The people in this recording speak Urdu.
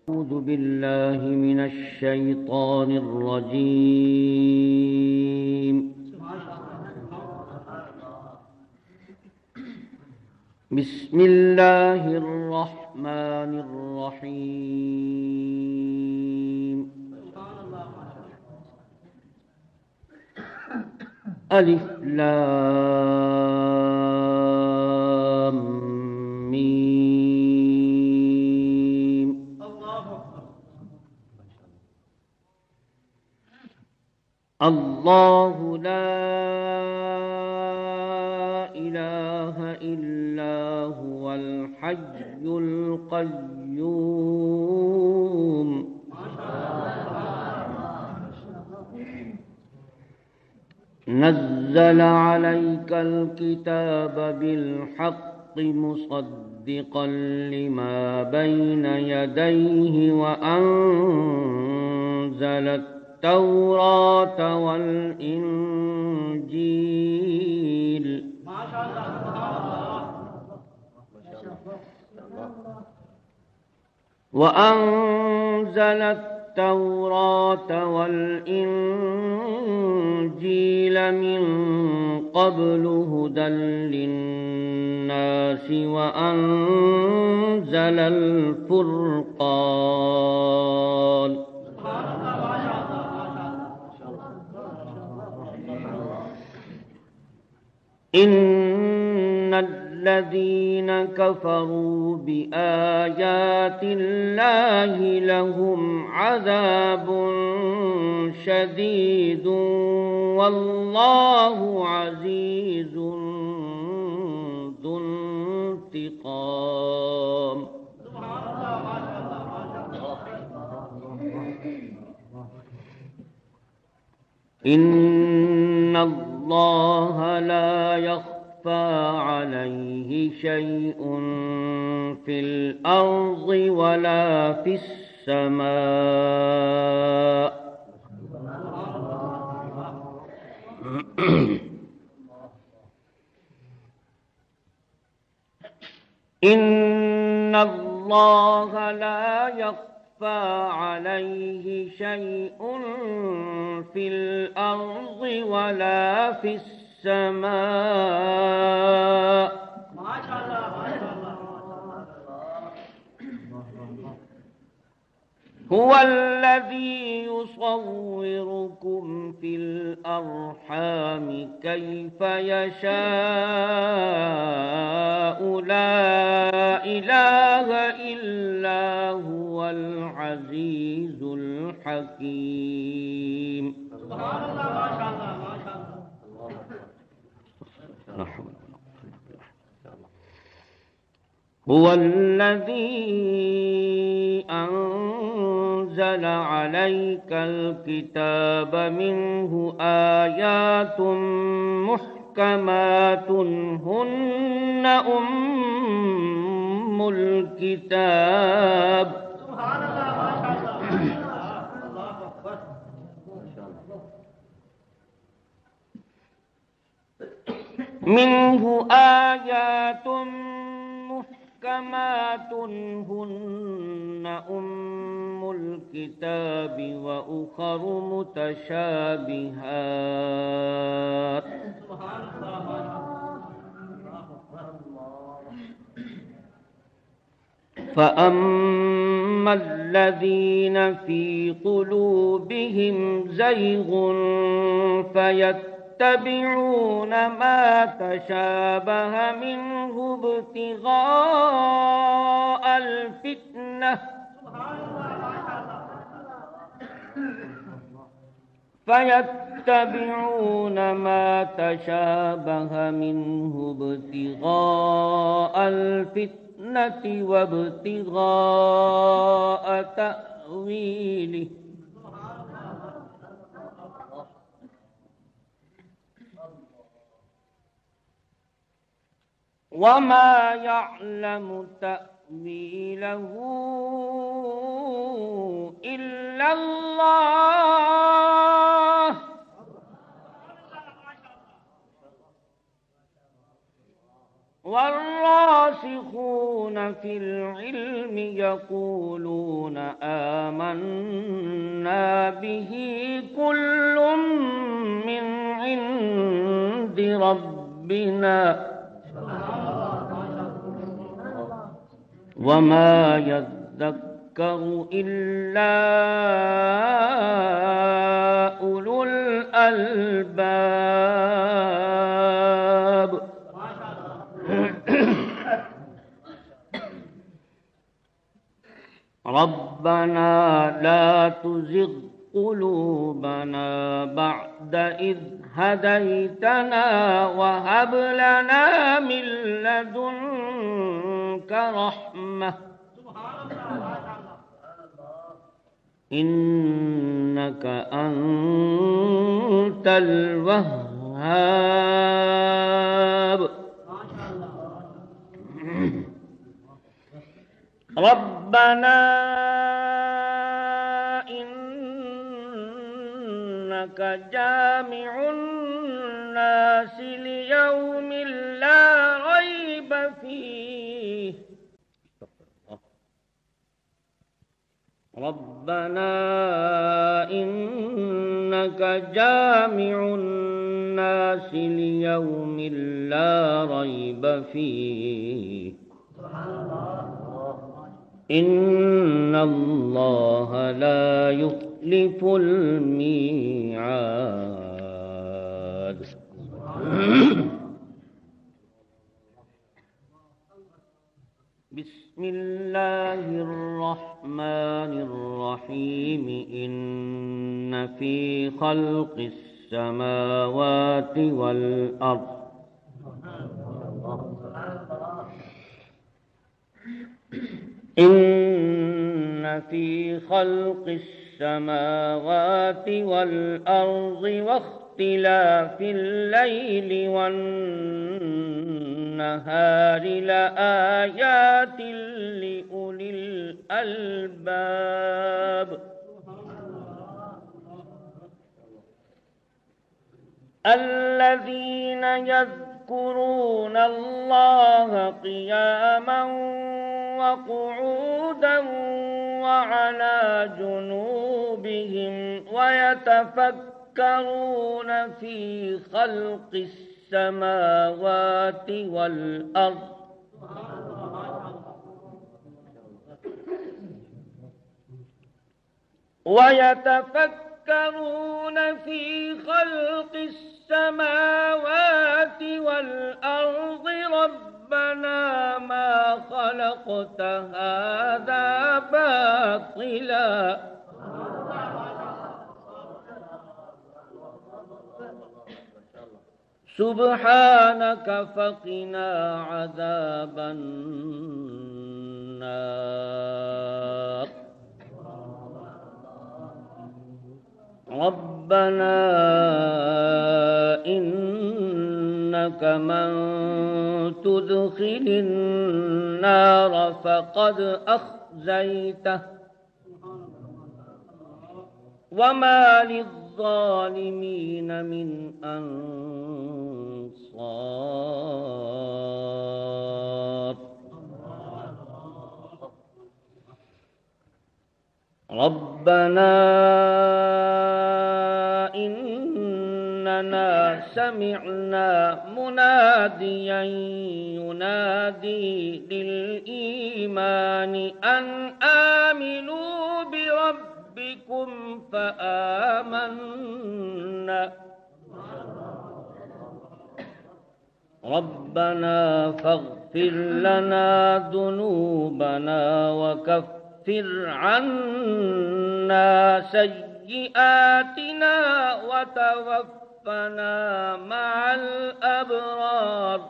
أعوذ بالله من الشيطان الرجيم. بسم الله الرحمن الرحيم. ألف لام ميم. الله لا إله إلا هو الحي القيوم. نزل عليك الكتاب بالحق مصدقا لما بين يديه وأنزل التوراة والإنجيل. وأنزل التوراة والإنجيل من قبل هدى للناس وأنزل الفرقان. إن الذين كفروا بآيات الله لهم عذاب شديد والله عزيز ذو انتقام. إن الله لا يخفى عليه شيء في الأرض ولا في السماء. إن الله لا يخفى عليه شيء في الأرض ولا في السماء. هو الذي يصوركم في الأرحام كيف يشاء لا إله إلا هو العزيز الحكيم. هو الذي أنزل عليك الكتاب منه آيات محكمات هن أم الكتاب. منه آيات محكمات هن أم الكتاب وأخر متشابهات. فأما الذين في قلوبهم زيغ فيتبعون ما تشابه منه ابتغاء الفتنة وابتغاء تأويله. وما يعلم تأويله إلا الله والراسخون في العلم يقولون به كل من عند ربنا وما يذكر إلا أولو الألباب. ربنا لا تزغ قلوبنا بعد إذ هديتنا وهب لنا من لدنك رحمة إنك أنت الوهاب. ربنا إنك جامع الناس ليوم لا ريب فيه. ربنا إنك جامع الناس ليوم لا ريب فيه إن الله لا يخلف الميعاد. بسم الله الرحمن الرحيم. إن في خلق السماوات والأرض إن في خلق السماوات والأرض واختلاف الليل والنهار لآيات لأولي الألباب. الذين يذكرون الله قياما وقعودا وعلى جنوبهم ويتفكرون في خلق السماوات والأرض ربنا ما خلقت هذا باطلا سبحانك فقنا عذاب النار. ربنا إنك من تدخل النار فقد أخزيته وما للظالمين من أنصار. ربنا إننا سمعنا مناديا ينادي للإيمان أن آمنوا بربكم فآمنا. ربنا فاغفر لنا ذنوبنا وكفر عنا سيئاتنا وتوفنا مع الأبرار